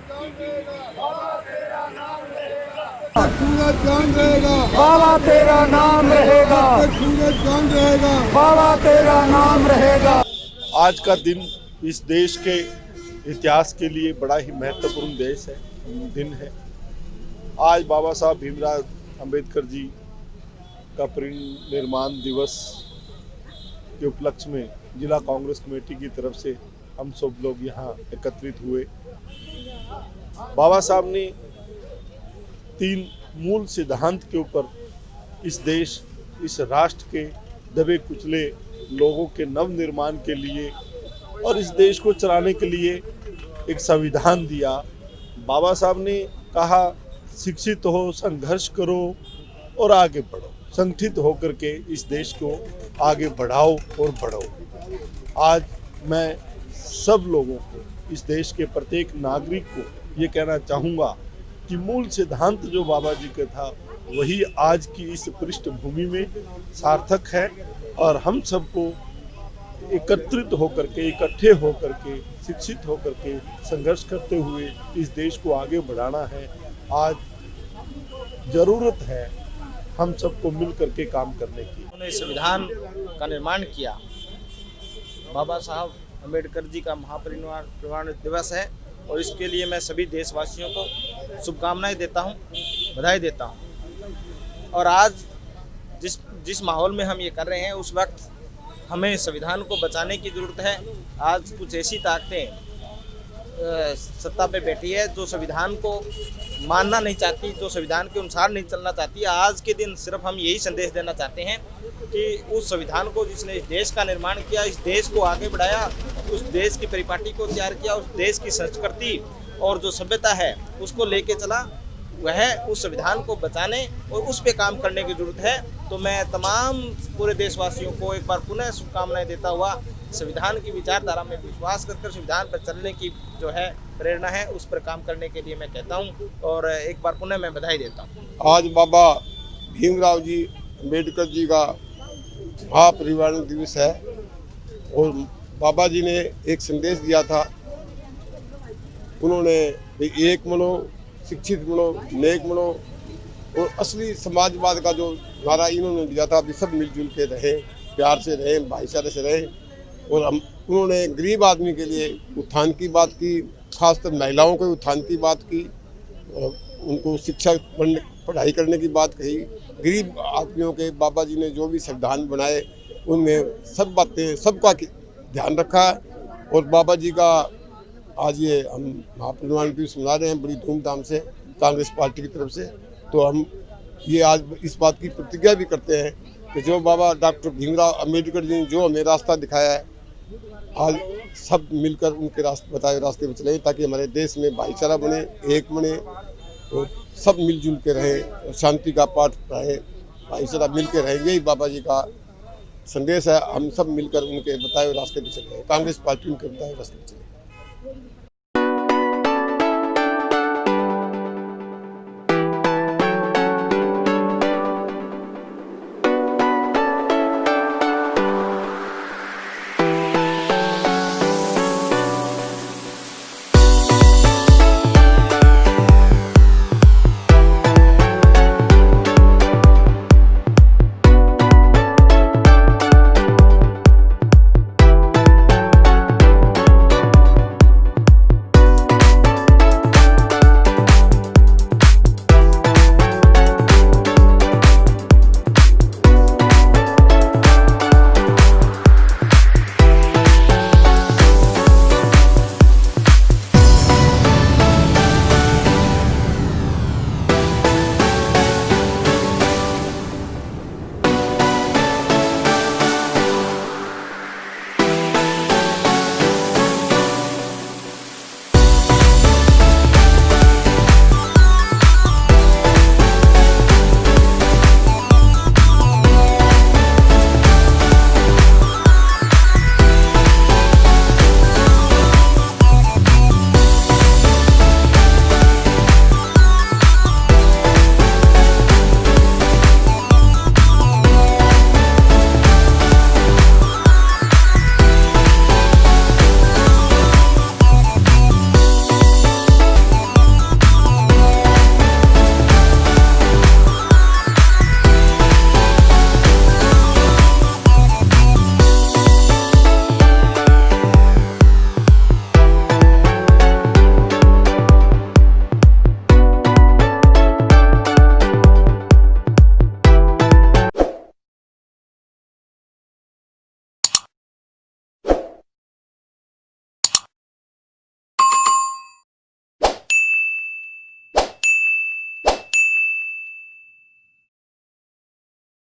सूरज जान रहेगा, बाबा तेरा नाम रहेगा, सूरज जान रहेगा। बाबा तेरा नाम रहेगा। आज का दिन इस देश के इतिहास के लिए बड़ा ही महत्वपूर्ण दिन है। आज बाबा साहब भीमराव अंबेडकर जी का परिनिर्वाण दिवस के उपलक्ष्य में जिला कांग्रेस कमेटी की तरफ से हम सब लोग यहाँ एकत्रित हुए। बाबा साहब ने 3 मूल सिद्धांत के ऊपर इस देश, इस राष्ट्र के दबे कुचले लोगों के नव निर्माण के लिए और इस देश को चलाने के लिए एक संविधान दिया। बाबा साहब ने कहा, शिक्षित हो, संघर्ष करो और आगे बढ़ो, संगठित होकर के इस देश को आगे बढ़ाओ और बढ़ो। आज मैं सब लोगों को, इस देश के प्रत्येक नागरिक को ये कहना चाहूँगा कि मूल सिद्धांत जो बाबा जी का था वही आज की इस पृष्ठभूमि में सार्थक है और हम सबको एकत्रित होकर के, इकट्ठे होकर के, शिक्षित होकर के संघर्ष करते हुए इस देश को आगे बढ़ाना है। आज जरूरत है हम सबको मिल करके काम करने की। उन्होंने संविधान का निर्माण किया। बाबा साहब अम्बेडकर जी का महापरिनिर्वाण दिवस है और इसके लिए मैं सभी देशवासियों को शुभकामनाएं देता हूं, बधाई देता हूं। और आज जिस माहौल में हम ये कर रहे हैं उस वक्त हमें संविधान को बचाने की ज़रूरत है। आज कुछ ऐसी ताकतें सत्ता पे बैठी है जो संविधान को मानना नहीं चाहती, जो संविधान के अनुसार नहीं चलना चाहती। आज के दिन सिर्फ हम यही संदेश देना चाहते हैं कि उस संविधान को जिसने इस देश का निर्माण किया, इस देश को आगे बढ़ाया, उस देश की परिपाटी को तैयार किया, उस देश की संस्कृति और जो सभ्यता है उसको लेके चला, वह उस संविधान को बचाने और उस पे काम करने की जरूरत है। तो मैं तमाम पूरे देशवासियों को एक बार पुनः शुभकामनाएं देता हुआ संविधान की विचारधारा में विश्वास कर संविधान पर चलने की जो है प्रेरणा है उस पर काम करने के लिए मैं कहता हूं और एक बार पुनः मैं बधाई देता हूं। आज बाबा भीमराव जी अम्बेडकर जी का महापरिनिर्वाण दिवस है और बाबा जी ने एक संदेश दिया था। उन्होंने एक बनो, शिक्षित बनो, नेक बनो और असली समाजवाद का जो नारा इन्होंने दिया था, अभी सब मिलजुल के रहें, प्यार से रहें, भाईचारे से रहें। और उन्होंने गरीब आदमी के लिए उत्थान की बात की, खासकर महिलाओं के उत्थान की बात की, उनको शिक्षा पढ़ाई करने की बात कही। गरीब आदमियों के बाबा जी ने जो भी संविधान बनाए उनमें सब बातें, सबका ध्यान रखा। और बाबा जी का आज ये हम महापरिनिर्वाण दिवस मना रहे हैं बड़ी धूमधाम से कांग्रेस पार्टी की तरफ से। तो हम ये आज इस बात की प्रतिज्ञा भी करते हैं कि जो बाबा डॉक्टर भीमराव अम्बेडकर जी ने जो हमें रास्ता दिखाया है, आज सब मिलकर उनके बताए रास्ते पर चलें ताकि हमारे देश में भाईचारा बने, एक बने और सब मिलजुल के रहें, शांति का पाठ पढ़ें, भाईचारा मिल के रहें। यही बाबा जी का संदेश है। हम सब मिलकर उनके बताए रास्ते पर चलें, कांग्रेस पार्टी उनके बताए रास्ते पर चले।